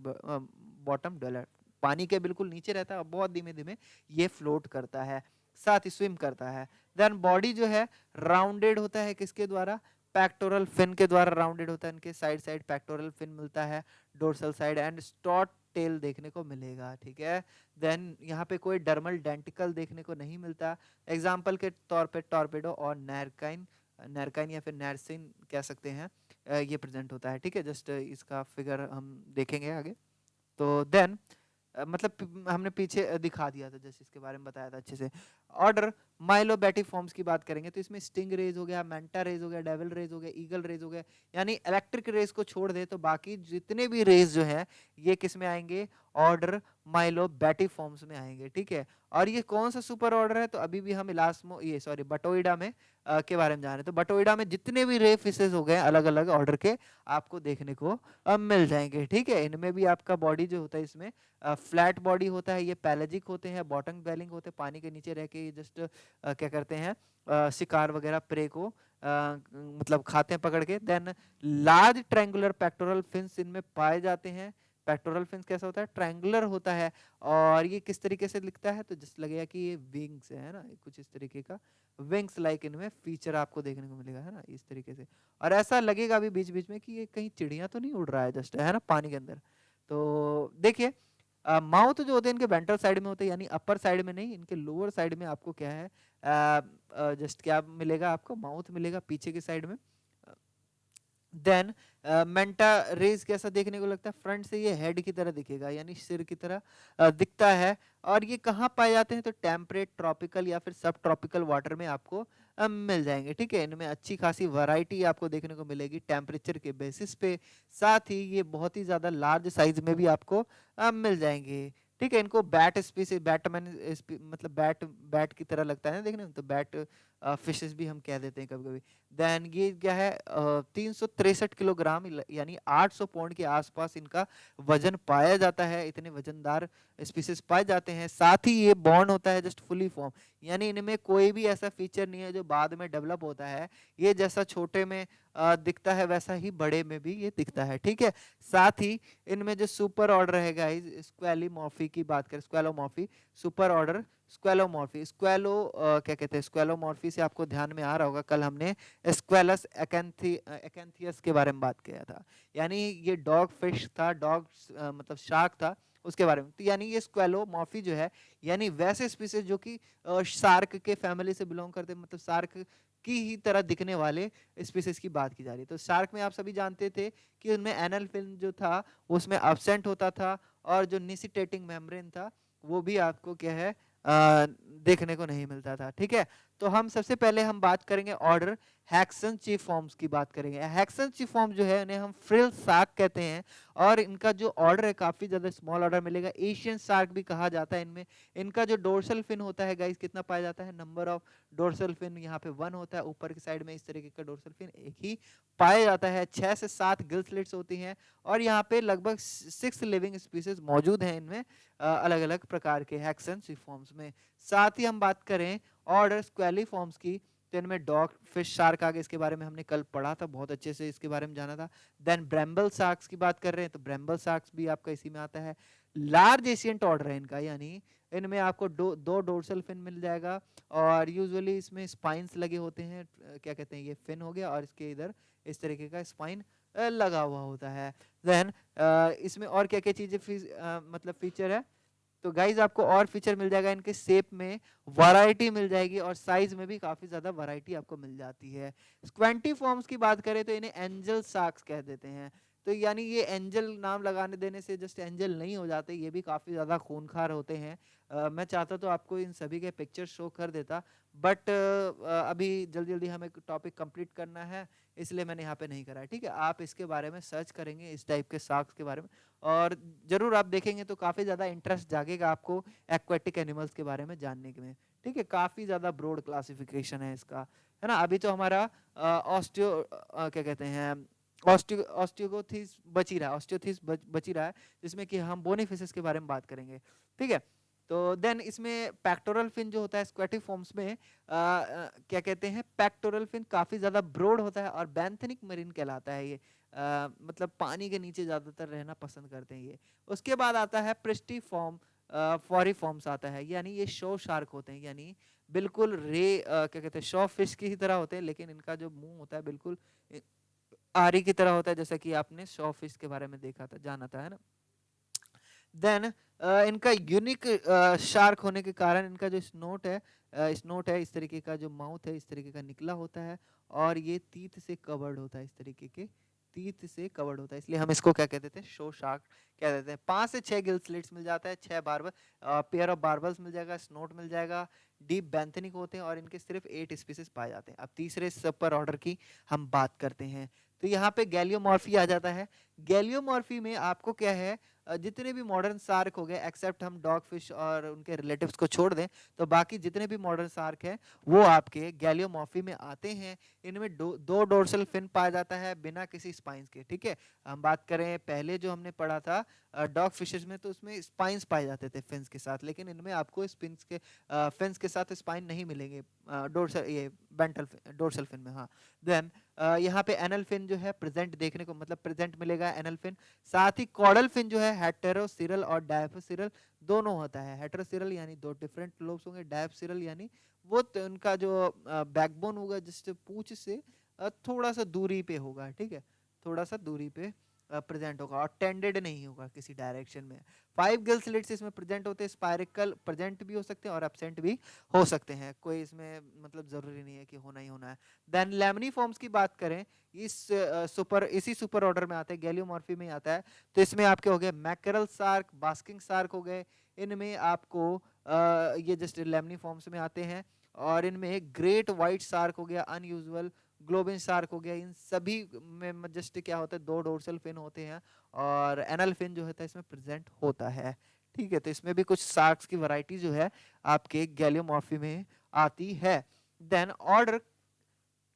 बॉटम ड्वेलर। पानी के बिल्कुल नीचे रहता है और बहुत धीमे धीमे ये फ्लोट करता है, साथ ही स्विम करता है। देन बॉडी जो है राउंडेड होता है, किसके द्वारा? पैक्टोरल फिन के द्वारा राउंडेड होता है, इनके साइड साइड पैक्टोरल फिन मिलता है, डोर्सल साइड एंड स्टॉट टेल देखने को मिलेगा, ठीक है। देन यहाँ पे कोई डर्मल डेंटिकल देखने को नहीं मिलता। एग्जाम्पल के तौर पे टॉर्पेडो और नैरकाइन, नैरकाइन या फिर नैरसिन कह सकते हैं, ये प्रेजेंट होता है, ठीक है। जस्ट इसका फिगर हम देखेंगे आगे। तो देन मतलब हमने पीछे दिखा दिया था, जैसे इसके बारे में बताया था अच्छे से। ऑर्डर माइलोबैटिक फॉर्म्स की बात करेंगे तो इसमें स्टिंग रेज हो गया, मेंटा रेज हो गया, डेविल रेज हो गया, ईगल रेज हो गया, यानी इलेक्ट्रिक रेज को छोड़ दे तो बाकी जितने भी रेज जो है ये किस में आएंगे? ऑर्डर माइलोबैटिक फॉर्म्स में आएंगे, ठीक है। और ये कौन सा सुपर ऑर्डर है? तो अभी भी हम इलास्मो ये सॉरी बटोइडा में के बारे में जान रहे हैं। तो बटोइडा में जितने भी रे फिशेज हो गए अलग अलग ऑर्डर के आपको देखने को मिल जाएंगे, ठीक है। इनमें भी आपका बॉडी जो होता है इसमें फ्लैट बॉडी होता है, ये पैलेजिक होते हैं, बॉटम ड्वेलिंग होते हैं, पानी के नीचे रह के जस्ट क्या करते हैं शिकार वगैरह प्रे को मतलब खाते हैं पकड़ के। Then large triangular pectoral fins इनमें पाए जाते हैं। पेक्टोरल फिन्स कैसा होता है? ट्रायंगुलर होता है। और ये किस तरीके से लिखता है? तो जस्ट लगेगा कि ये विंग्स है ना, कुछ इस तरीके का विंग्स लाइक इनमें फीचर आपको देखने को मिलेगा, है ना, इस तरीके से। और ऐसा लगेगा भी बीच बीच में कि ये कहीं चिड़िया तो नहीं उड़ रहा है, जस्ट है ना पानी के अंदर। तो देखिए माउथ जो होते हैं इनके वेंट्रल साइड में होते हैं, यानी अपर साइड में नहीं, इनके लोअर साइड में आपको क्या है जस्ट क्या मिलेगा? आपको माउथ मिलेगा पीछे की साइड में। देन मेंटा रेज कैसा देखने को लगता है? फ्रंट से ये हेड की तरह दिखेगा, यानी सिर की तरह दिखता है। और ये कहाँ पाए जाते हैं? तो टेम्परेट, ट्रॉपिकल या फिर सब ट्रॉपिकल वाटर में आपको मिल जाएंगे, ठीक है। इनमें अच्छी खासी वैरायटी आपको देखने को मिलेगी टेम्परेचर के बेसिस पे, साथ ही ये बहुत ही ज्यादा लार्ज साइज में भी आपको मिल जाएंगे, ठीक है। इनको बैट स्पीसीज, बैटमैन मतलब बैट बैट की तरह लगता है ना देखने में, तो बैट फिशेस भी हम कह देते हैं कभी कभी। देन ये क्या है 363 किलोग्राम यानी 800 पाउंड के आसपास इनका वजन पाया जाता है, इतने वजनदार स्पीसीज पाए जाते हैं। साथ ही ये बॉर्न होता है जस्ट फुली फॉर्म, यानी इनमें कोई भी ऐसा फीचर नहीं है जो बाद में डेवलप होता है, ये जैसा छोटे में दिखता है वैसा ही बड़े में भी ये दिखता है, ठीक है। साथ ही इनमें जो सुपर ऑर्डर है गाइस, स्क्वेलिमॉर्फी की बात करें, स्क्वेलोमॉर्फी सुपर ऑर्डर स्क्वेलोमॉर्फी, स्क्वेलो क्या कहते हैं, स्क्वेलोमॉर्फी से आपको ध्यान में आ रहा होगा कल हमने स्क्वेलस एकेंथियस के बारे में बात किया था, यानी ये डॉग फिश था, डॉग मतलब शार्क था उसके बारे में। तो यानी ये स्क्वेलोमॉर्फी जो है यानी वैसे स्पीसीज जो कि शार्क के फैमिली से बिलोंग करते, मतलब शार्क की ही तरह दिखने वाले स्पीसीज की बात की जा रही है। तो शार्क में आप सभी जानते थे कि उनमें एनल फिल्म जो था उसमें एब्सेंट होता था, और जो निसिटेटिंग मेम्ब्रेन था वो भी आपको क्या है देखने को नहीं मिलता था, ठीक है। तो हम सबसे पहले हम बात करेंगे ऑर्डर हैक्सनचीफॉर्म्स की बात करेंगे। हैक्सनचीफॉर्म जो है उन्हें हम फ्रिल शार्क कहते हैं, और इनका जो ऑर्डर है काफी ज्यादा स्मॉल ऑर्डर मिलेगा। एशियन शार्क भी कहा जाता है इनमें। इनका जो डोर्सल फिन होता है गाइस कितना पाया जाता है? नंबर ऑफ डोर्सल फिन यहाँ पे 1 होता है, ऊपर की साइड में इस तरीके का डोर्सल फिन एक ही पाया जाता है। 6 से 7 गिल स्लिट्स होती हैं, और यहाँ पे लगभग 6 लिविंग स्पीसीज मौजूद हैं इनमें अलग अलग प्रकार के हैक्सनचीफॉर्म्स में। साथ ही हम बात करें ऑर्डर स्क्वेलिफॉर्म्स की, तो इनमें डॉग फिश शार्क आगे, इसके बारे में हमने कल पढ़ा था, बहुत अच्छे से इसके बारे में जाना था। देन ब्रैम्बल शार्क्स की बात कर रहे हैं तो ब्रैम्बल शार्क्स भी आपका इसी में आता है। लार्ज एशियंट ऑर्डर है इनका, यानी इनमें आपको दो डोर्सल फिन मिल जाएगा, और यूजुअली इसमें स्पाइंस लगे होते हैं, क्या कहते हैं, ये फिन हो गया और इसके इधर इस तरीके का स्पाइन लगा हुआ होता है। देन इसमें और क्या क्या चीजें मतलब फीचर है? तो गाइज आपको और फीचर मिल जाएगा, इनके शेप में वैरायटी मिल जाएगी, और साइज में भी काफी ज्यादा वैरायटी आपको मिल जाती है। स्क्वेंटी फॉर्म्स की बात करें तो इन्हें एंजल शार्क्स कह देते हैं। तो यानी ये एंजल नाम लगाने देने से जस्ट एंजल नहीं हो जाते, ये भी काफी ज्यादा खूंखार होते हैं। मैं चाहता तो आपको इन सभी के पिक्चर शो कर देता, बट अभी जल्दी जल्दी हमें टॉपिक कंप्लीट करना है, इसलिए मैंने यहाँ पे नहीं करा है, ठीक है। आप इसके बारे में सर्च करेंगे इस टाइप के शार्क्स के बारे में, और जरूर आप देखेंगे तो काफी ज्यादा इंटरेस्ट जागेगा आपको एक्वेटिक एनिमल्स के बारे में जानने में, ठीक है। काफी ज्यादा ब्रॉड क्लासिफिकेशन है इसका, है ना। अभी तो हमारा ऑस्टियो क्या कहते हैं ऑस्टियोगोथिस बची रहा है, ऑस्टियोथिस बची रहा है, जिसमें कि हम बोनीफिशेस के बारे में बात करेंगे, ठीक है। तो देन इसमें पेक्टोरल फिन जो होता है स्क्वैटिक फॉर्म्स में क्या कहते हैं, पेक्टोरल फिन काफी ज्यादा ब्रॉड होता है और बैंथनिक मरीन कहलाता है ये। मतलब पानी के नीचे ज्यादातर रहना पसंद करते हैं ये। उसके बाद आता है प्रिस्टीफॉर्म फॉरिफॉर्म्स आता है, यानी ये शो शार्क होते हैं, यानी बिल्कुल क्या कहते हैं, शो फिश की ही तरह होते हैं, लेकिन इनका जो मुंह होता है बिल्कुल आरी की तरह होता है, जैसा कि आपने शो फिश के बारे में देखा था, जाना था, है ना। देन इनका यूनिक शार्क होने के कारण इनका जो स्नोट है इस तरीके का, जो माउथ है इस तरीके का निकला होता है, और ये टीथ से कवर्ड होता है, इस तरीके के टीथ से कवर्ड होता है, इसलिए हम इसको क्या कहते थे, शो शार्क कह देते हैं। 5 से 6 गिल स्लिट्स मिल जाता है, 6 बार्बल पेयर ऑफ बार्बल्स मिल जाएगा, स्नोट मिल जाएगा, डीप बैंथनिक होते हैं, और इनके सिर्फ 8 स्पीसीज पाए जाते हैं। अब तीसरे सुपर ऑर्डर की हम बात करते हैं, तो यहाँ पे गैलियोमॉर्फी आ जाता है। गैलियोमॉर्फी में आपको क्या है, जितने भी मॉडर्न शार्क हो गए, एक्सेप्ट हम डॉग फिश और उनके रिलेटिव्स को छोड़ दें, तो बाकी जितने भी मॉडर्न शार्क हैं वो आपके गैलियोमॉर्फी में आते हैं। इनमें दो डोर्सल फिन पाया जाता है बिना किसी स्पाइंस के, ठीक है। हम बात करें पहले जो हमने पढ़ा था डॉग फिशेज में, तो उसमें स्पाइंस पाए जाते थे फिन्स के साथ, लेकिन इनमें आपको फिन्स के साथ स्पाइन नहीं मिलेंगे डोर्सल ये वेंट्रल डोर्सल फिन में, हाँ। देन यहाँ पे एनल फिन जो है प्रेजेंट देखने को, मतलब प्रेजेंट मिलेगा एनल फिन। साथ ही कॉर्डल फिन जो है हेटेरोसिरल और डायफोसिरल दोनों होता है। हेटेरोसिरल यानी दो डिफरेंट लोब्स होंगे, डायफोसिरल यानी वो तो उनका जो बैकबोन होगा जिससे पूंछ से थोड़ा सा दूरी पे होगा, ठीक है, थोड़ा सा दूरी पे प्रेजेंट होगा, और टेंडेड नहीं होगा किसी डायरेक्शन में। 5 गिल स्लिट्स इसमें प्रेजेंट होते हैं, स्पाइरिकल प्रेजेंट भी हो सकते हैं और एब्सेंट भी हो सकते हैं, कोई इसमें मतलब जरूरी नहीं है कि होना ही होना है। देन लेमनी फॉर्म्स की बात करें, इसी सुपर ऑर्डर में आते हैं, गैलियोमॉर्फी में आता है, तो इसमें आपके हो गए मैकरल शार्क, बास्किंग शार्क हो गए, इनमें आपको ये जस्ट लेमनी फॉर्म्स में आते हैं। और इनमें ग्रेट व्हाइट शार्क हो गया, अनयूजुअल ग्लोबिन शार्क हो गया, इन सभी में जस्ट क्या होता है, 2 डोर्सल फिन होते हैं और एनल फिन जो होता है इसमें प्रेजेंट होता है, ठीक है। तो इसमें भी कुछ शार्क्स की वैरायटी जो है आपके गैलियोमॉर्फी में आती है। देन ऑर्डर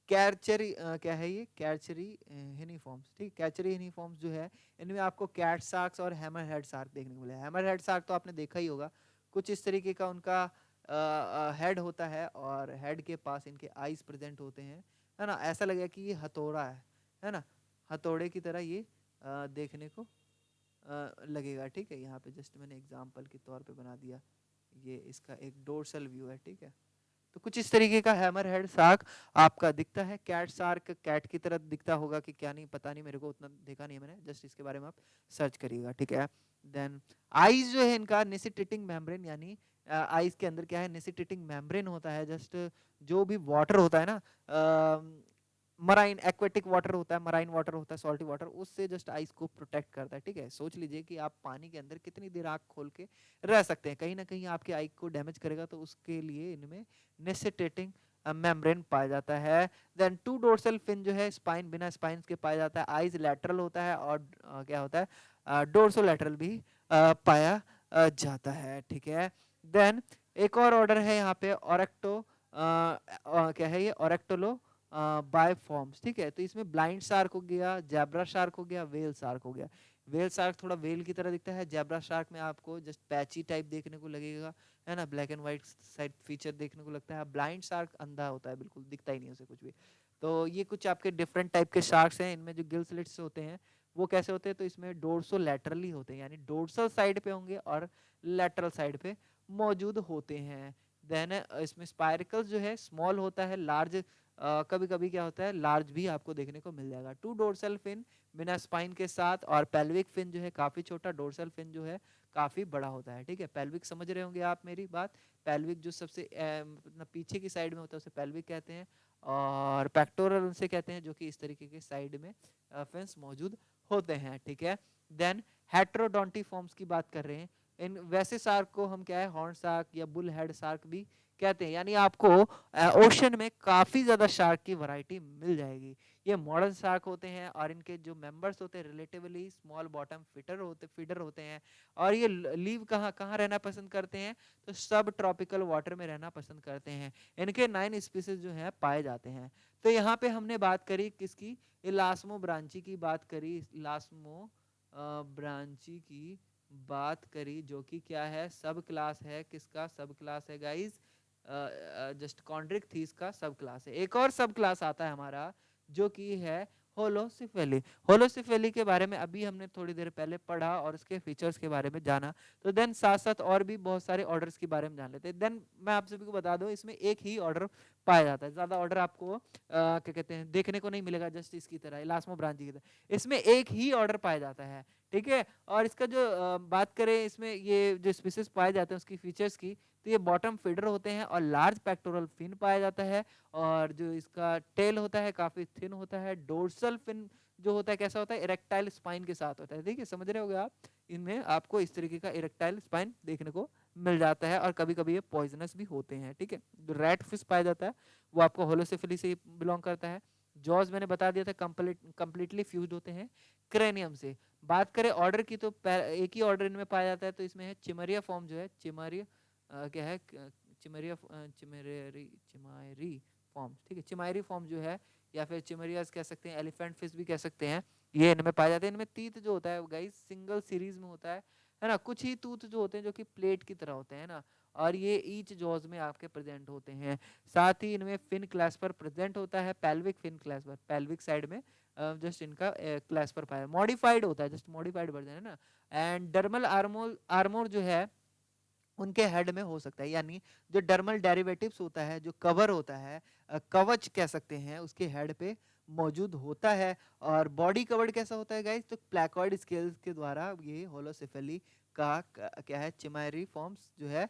कैरचरी क्या है ये, कैरचरी हिनीफॉर्म्स, ठीक, कैरचरी हिनीफॉर्म्स जो है, इनमें आपको कैट शार्क्स और हैमर हेड शार्क देखने को मिले। हैमर हेड शार्क तो आपने देखा ही होगा, कुछ इस तरीके का उनका हेड होता है, और हेड के पास इनके आईज प्रेजेंट होते हैं, है ना, ऐसा लगेगा कि ये हथौड़ा है ना, हथौड़े की तरह ये देखने को लगेगा, ठीक है। यहाँ पे जस्ट मैंने एग्जांपल के तौर पे बना दिया, ये इसका एक डोर्सल व्यू है, ठीक है। तो कुछ इस तरीके का हैमर हेड शार्क आपका दिखता है। कैट शार्क कैट की तरह दिखता होगा कि क्या, नहीं पता नहीं, मेरे को उतना देखा नहीं है मैंने, जस्ट इसके बारे में आप सर्च करिएगा, ठीक है। देन आईज जो है इनका निसिटेटिंग मेम्ब्रेन, यानी आईज के अंदर क्या है, निसिटेटिंग मेम्ब्रेन होता है, जस्ट जो भी वाटर होता है ना, मराइन एक्वेटिक वाटर होता है, मराइन वाटर होता है, सॉल्टी वाटर, उससे जस्ट आइस को प्रोटेक्ट करता है, ठीक है। सोच लीजिए कि आप पानी के अंदर कितनी देर आंख खोल के रह सकते हैं, कहीं ना कहीं आपके आई को डैमेज करेगा, तो उसके लिए इनमें नेसेटेटिंग मेम्ब्रेन पाया जाता है। देन 2 डोर्सल फिन जो है स्पाइन बिना स्पाइंस के पाया जाता है, आइज लैटरल होता है, और क्या होता है डोर्सो लैटरल भी पाया जाता है, ठीक है। देन एक और ऑर्डर है यहाँ पे ऑरेक्टो क्या है ये, ऑरेक्टोलो बायफॉर्म्स, ठीक है। तो इसमें ब्लाइंड शार्क हो गया, जैब्रा शार्क हो गया, वेल शार्क हो गया। वेल शार्क थोड़ा वेल की तरह दिखता है, जैब्रा शार्क में आपको जस्ट पैची टाइप देखने को लगेगा, है ना, black and white side feature देखने को लगता है। ब्लाइंड शार्क अंधा होता है, बिल्कुल दिखता ही नहीं उसे कुछ भी। तो ये कुछ आपके डिफरेंट टाइप के शार्क्स हैं। इनमें जो गिल स्लिट्स होते हैं वो कैसे होते हैं, तो इसमें डोर्सो लैटरली होते हैं, यानी डोर्सल साइड पे होंगे और लैटरल साइड पे मौजूद होते हैं। देन इसमें स्पाइरिकल्स जो है स्मॉल होता है, लार्ज कभी कभी क्या होता है लार्ज भी आपको देखने को मिल जाएगा। 2 डोर्सल फिन बिना स्पाइन के साथ, और पेल्विक फिन जो है काफी छोटा, डोर्सल फिन जो है काफी बड़ा होता है, ठीक है। पेल्विक समझ रहे होंगे आप मेरी बात, पेल्विक जो सबसे पीछे की साइड में होता है उसे पेल्विक कहते हैं, और पेक्टोरल उनसे कहते हैं जो कि इस तरीके के साइड में फिन्स मौजूद होते हैं, ठीक है। देन हेट्रोडोंटी फॉर्म्स की बात कर रहे हैं, इन वैसे शार्क को हम क्या है हॉर्न शार्क या बुल हेड शार्क भी कहते हैं, यानी आपको ओशन में काफी ज्यादा शार्क की वैरायटी मिल जाएगी। ये मॉडर्न शार्क होते हैं, और इनके जो मेंबर्स होते हैं रिलेटिवली स्मॉल बॉटम फीडर होते हैं, और ये लीव कहाँ कहाँ रहना पसंद करते हैं, तो सब ट्रॉपिकल वाटर में रहना पसंद करते हैं। इनके 9 स्पीसीज जो है पाए जाते हैं। तो यहाँ पे हमने बात करी किसकी, इलास्मो ब्रांची की बात करी, इलास्मो ब्रांची की बात करी, जो कि क्या है, सब क्लास है। किसका सब क्लास है गाइज? जस्ट कॉन्ड्रिक्थीस का सब क्लास है। एक और सब क्लास आता है हमारा, जो कि है होलोसिफेली। होलोसिफेली के बारे में अभी हमने थोड़ी देर पहले पढ़ा और उसके फीचर्स के बारे में जाना। तो देन साथ साथ और भी बहुत सारे ऑर्डर्स के बारे में जान लेते हैं। देन मैं आप सभी को बता दूं, इसमें एक ही ऑर्डर पाया जाता है, ज्यादा ऑर्डर आपको क्या कहते हैं देखने को नहीं मिलेगा, जस्ट इसकी तरह इलास्मो ब्रांची की तरह इसमें एक ही ऑर्डर पाया जाता है। ठीक है, और इसका जो बात करें, इसमें ये जो स्पीसीज पाए जाते हैं उसकी फीचर्स की, तो ये बॉटम फीडर होते हैं और लार्ज पेक्टोरल फिन पाया जाता है। और जो इसका टेल होता है काफी थिन होता है। डोर्सल फिन जो होता है कैसा होता है, इरेक्टाइल स्पाइन के साथ होता है। देखिए समझ रहे होगे आप, इनमें आपको इस तरीके का इरेक्टाइल स्पाइन देखने को मिल जाता है और कभी कभी ये पॉइजनस भी होते हैं। ठीक है, जो रैट फिश पाया जाता है वो आपको होलोसिफिली से बिलोंग करता है। जॉज मैंने बता दिया था कंप्लीटली फ्यूज्ड होते हैं क्रेनियम से। बात करें ऑर्डर की, तो एक ही ऑर्डर इनमें पाया जाता है, तो इसमें है चिमरिया फॉर्म, जो है चिमरिया क्या है, चिमरिया चिमेरी चिमायरी फॉर्म। ठीक है, चिमायरी फॉर्म जो है, या फिर चिमरियास कह सकते हैं, एलिफेंट फिश भी कह सकते हैं, ये इनमें पाए जाते हैं। इनमें तीत जो होता है गाइस सिंगल सीरीज में होता है ना। कुछ ही टूथ जो होते हैं जो कि प्लेट की तरह होते हैं ना, और ये ईच जॉज में आपके प्रेजेंट होते हैं। साथ ही इनमें फिन क्लास पर प्रेजेंट होता है, पेल्विक फिन क्लास पर, पेल्विक साइड में जस्ट इनका क्लास पर पाया, मॉडिफाइड होता है, जस्ट मॉडिफाइड वर्जन है ना। एंड डर्मल आर्मोर आर्मोर जो है उनके हेड में हो सकता है, यानी जो डर्मल डेरिवेटिव्स होता है, जो कवर होता है, कवच कह सकते हैं, उसके हेड पे मौजूद होता है। और बॉडी कवर्ड कैसा होता है गाइस, तो प्लैकॉइड स्केल्स के द्वारा ये होलोसेफेली का क्या है, चिमायरी फॉर्म्स जो है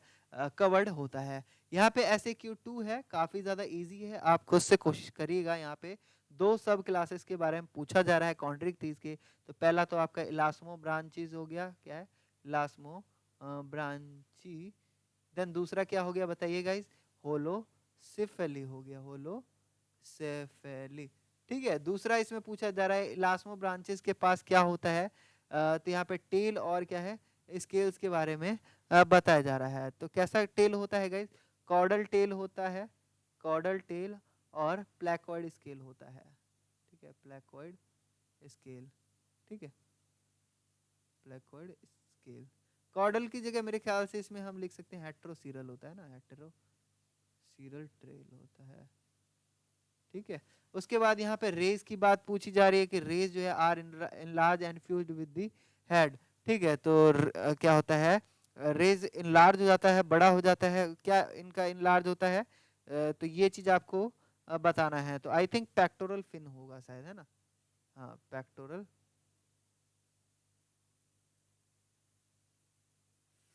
कवर्ड होता है। यहाँ पे SAQ2 है, काफी ज्यादा इजी है, आप खुद से कोशिश करिएगा। यहाँ पे दो सब क्लासेस के बारे में पूछा जा रहा है कॉन्ड्रिक्थीस के। तो पहला तो आपका इलास्मो ब्रांचेस हो गया, क्या है, इलास्मो ब्रांची। देन दूसरा क्या हो गया बताइए गाइस, होलोसिफेली हो गया, होलोसेफेली। ठीक है, दूसरा इसमें पूछा जा रहा है इलास्मो ब्रांचेस के पास क्या होता है, तो यहाँ पे टेल और क्या है, स्केल्स के बारे में बताया जा रहा है। तो कैसा टेल होता है गाइस, कॉर्डल टेल होता है, कॉर्डल टेल, और प्लैकॉइड स्केल होता है। ठीक है, प्लैकॉइड स्केल। ठीक है, प्लैकॉइड स्केल। कॉर्डल की जगह मेरे ख्याल से इसमें हम लिख सकते हैं हेट्रोसीरल होता है ना, हेट्रोसीरल ट्रेल होता है। ठीक है, उसके बाद यहाँ पे रेज की बात पूछी जा रही है कि रेज जो है are in large and fused with the head. ठीक है, तो क्या होता है, रेज इनलार्ज हो जाता है, बड़ा हो जाता है, क्या इनका इनलार्ज होता है, तो ये चीज आपको बताना है। तो आई थिंक पेक्टोरल फिन होगा शायद, है ना, हाँ पेक्टोरल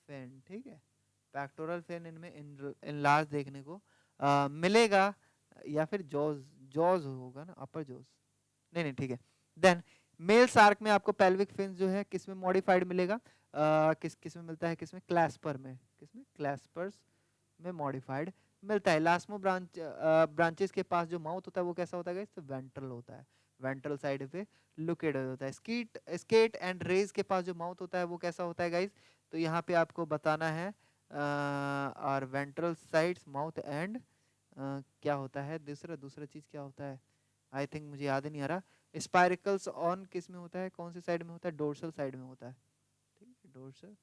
फिन। ठीक है, पेक्टोरल फिन इनमें इनलार्ज देखने को मिलेगा, या फिर जॉज, जॉज होगा ना, अपर जॉज, नहीं नहीं ठीक है। देन मेल शार्क में आपको पेल्विक फिन जो है किस में मॉडिफाइड मिलेगा, किस में मिलता है, किस में, क्लैस्पर में, किस में, क्लैस्पर्स में मॉडिफाइड मिलता है। लास्मो ब्रांचेस के पास जो माउथ होता है वो कैसा होता है, तो वेंट्रल होता है, वेंट्रल साइड पे लोकेटेड होता है। स्केट एंड रेज के पास जो माउथ होता है वो कैसा होता है गाइस, तो यहाँ पे आपको बताना है और वेंट्रल साइड्स माउथ एंड क्या होता है, दूसरा दूसरा चीज क्या होता है, आई थिंक मुझे याद नहीं आ रहा। स्पाइरिकल्स ऑन किस में होता है, कौन सी साइड में होता है, डोर्सल साइड में होता है। ठीक है, डोर्सल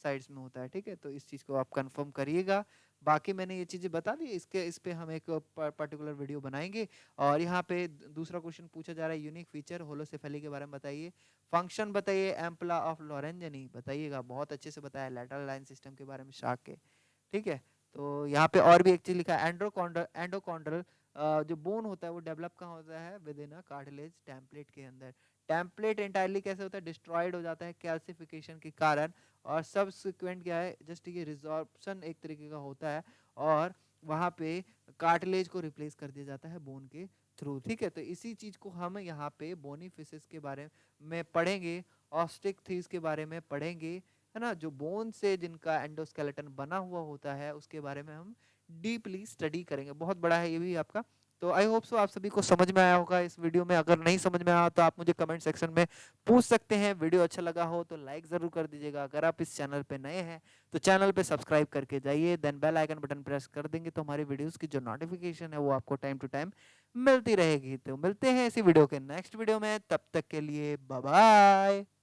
साइड्स में होता है। ठीक है, तो इस चीज को आप कंफर्म करिएगा। बाकी मैंने ये चीजें बता दी, इस पे हम एक पर्टिकुलर वीडियो बनाएंगे। और यहाँ पे दूसरा क्वेश्चन पूछा जा रहा है, यूनिक फीचर होलोसेफेली के बारे में बताइए, फंक्शन बताइए, एम्पला ऑफ लॉरेंजनी बताइएगा। बहुत अच्छे से बताया लैटरल लाइन सिस्टम के बारे में शार्क के। ठीक है, तो यहाँ पे और भी एक चीज लिखा है, एंडोकॉन्ड्रल जो बोन होता है वो डेवलप कहाँ होता है, with in a cartilage template के अंदर। टेम्पलेट एंटायरली कैसे होता है, डिस्ट्रॉयड हो जाता है कैल्सिफिकेशन के कारण, और सबसिक्वेंट क्या है, जस्ट ये रिजॉर्प्शन एक तरीके का होता है, और वहाँ पे कार्टिलेज को रिप्लेस कर दिया जाता है बोन के थ्रू। ठीक है, तो इसी चीज को हम यहाँ पे बोनी फिशेस के बारे में पढ़ेंगे, ऑस्टिक थीस के बारे में पढ़ेंगे, है ना, जो बोन से जिनका एंडोस्केलेटन बना हुआ होता है उसके बारे में हम डीपली स्टडी करेंगे। बहुत बड़ा है ये भी आपका। तो आई होप सो आप सभी को समझ में आया होगा इस वीडियो में। अगर नहीं समझ में आया तो आप मुझे कमेंट सेक्शन में पूछ सकते हैं। वीडियो अच्छा लगा हो तो लाइक जरूर कर दीजिएगा। अगर आप इस चैनल पे नए हैं तो चैनल पे सब्सक्राइब करके जाइए, then bell icon button press कर देंगे तो हमारी वीडियोस की जो नोटिफिकेशन है वो आपको टाइम टू टाइम मिलती रहेगी। तो मिलते हैं इसी वीडियो के नेक्स्ट वीडियो में, तब तक के लिए बाय बाय।